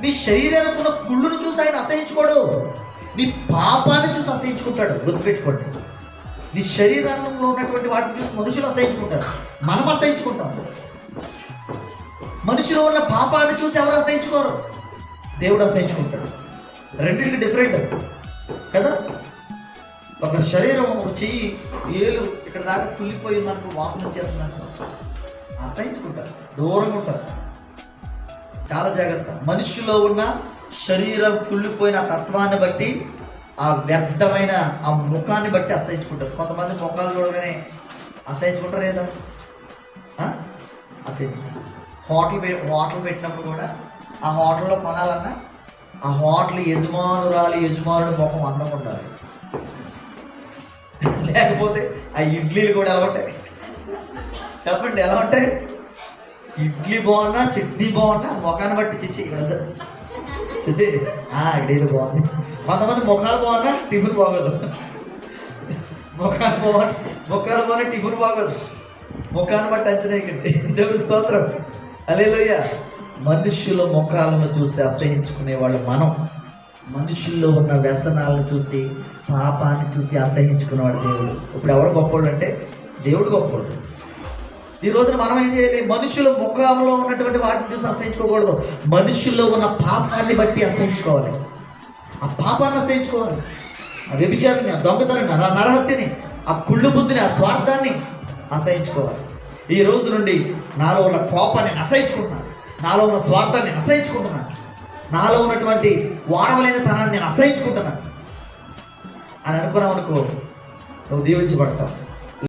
నీ శరీరానికి ఉన్న కుళ్ళును చూసి ఆయన అసహించుకోడు, నీ పాపాన్ని చూసి అసహించుకుంటాడు. గుర్తుపెట్టుకోండి, నీ శరీరంలో ఉన్నటువంటి వాటిని చూసి మనుషులు అసహించుకుంటారు, మనం అసహించుకుంటాం. మనిషిలో ఉన్న పాపాన్ని చూసి ఎవరు అసహించుకోరు, దేవుడు అసహించుకుంటాడు. రెండింటికి డిఫరెంట్ కదా. ఒక శరీరం చెయ్యి ఏలు ఇక్కడ దాకా కుళ్ళిపోయి ఉందనుకో, వాసన వచ్చేస్తుందనుకో, అసహించుకుంటారు, దూరంగా ఉంటారు. చాలా జాగ్రత్త. మనిషిలో ఉన్న శరీరం కుళ్ళిపోయిన తత్వాన్ని బట్టి, ఆ వ్యర్థమైన ఆ ముఖాన్ని బట్టి అసహించుకుంటారు. కొంతమంది ముఖాలు చూడగానే అసహించుకుంటారు లేదా, అసహించుకుంటారు. హోటల్ పెట్టినప్పుడు కూడా ఆ హోటల్లో కొనాలన్నా ఆ హోటల్ యజమానుడు ముఖం అందంగా ఉండాలి. లేకపోతే ఆ ఇడ్లీలు కూడా ఎలా ఉంటాయి చెప్పండి, ఎలా ఉంటాయి? ఇడ్లీ బాగున్నా చట్నీ బాగున్నా ముఖాన్ని బట్టి చిచ్చి ఇక్కడ ఇక్కడేదో బాగుంది. కొంతమంది ముఖాలు బాగున్నా టిఫిన్ బాగోదు, ముఖాలు బాగున్నా టిఫిన్ బాగోదు. ముఖాన్ని బట్టి అంచనా ఇక్కడ. దేవుని స్తోత్రం, హల్లెలూయా. మనుషుల ముఖాలను చూసి అసహించుకునేవాళ్ళు మనం. మనుషుల్లో ఉన్న వ్యసనాలను చూసి, పాపాన్ని చూసి అసహించుకునేవాడు దేవుడు. ఇప్పుడు ఎవరు గొప్పోడు అంటే దేవుడు గొప్పోడు. ఈ రోజున మనం ఏం చేయాలి? మనుషుల ముఖంలో ఉన్నటువంటి వాటిని చూసి అసహించుకోకూడదు, మనుషుల్లో ఉన్న పాపాన్ని బట్టి అసహించుకోవాలి. ఆ పాపాన్ని అసహించుకోవాలి, ఆ వ్యభిచారాన్ని, ఆ దొంగతనాన్ని, ఆ నరహత్యని, ఆ కుళ్ళు బుద్ధిని, ఆ స్వార్థాన్ని అసహించుకోవాలి. ఈ రోజు నుండి నాలో ఉన్న కోపాన్ని అసహించుకుంటున్నాను, నాలో ఉన్న స్వార్థాన్ని అసహించుకుంటున్నాను, నాలో ఉన్నటువంటి వాడవలైన తనాన్ని నేను అసహించుకుంటున్నాను అని అనుకున్నావు అనుకో, నువ్వు దీవించబడతావు.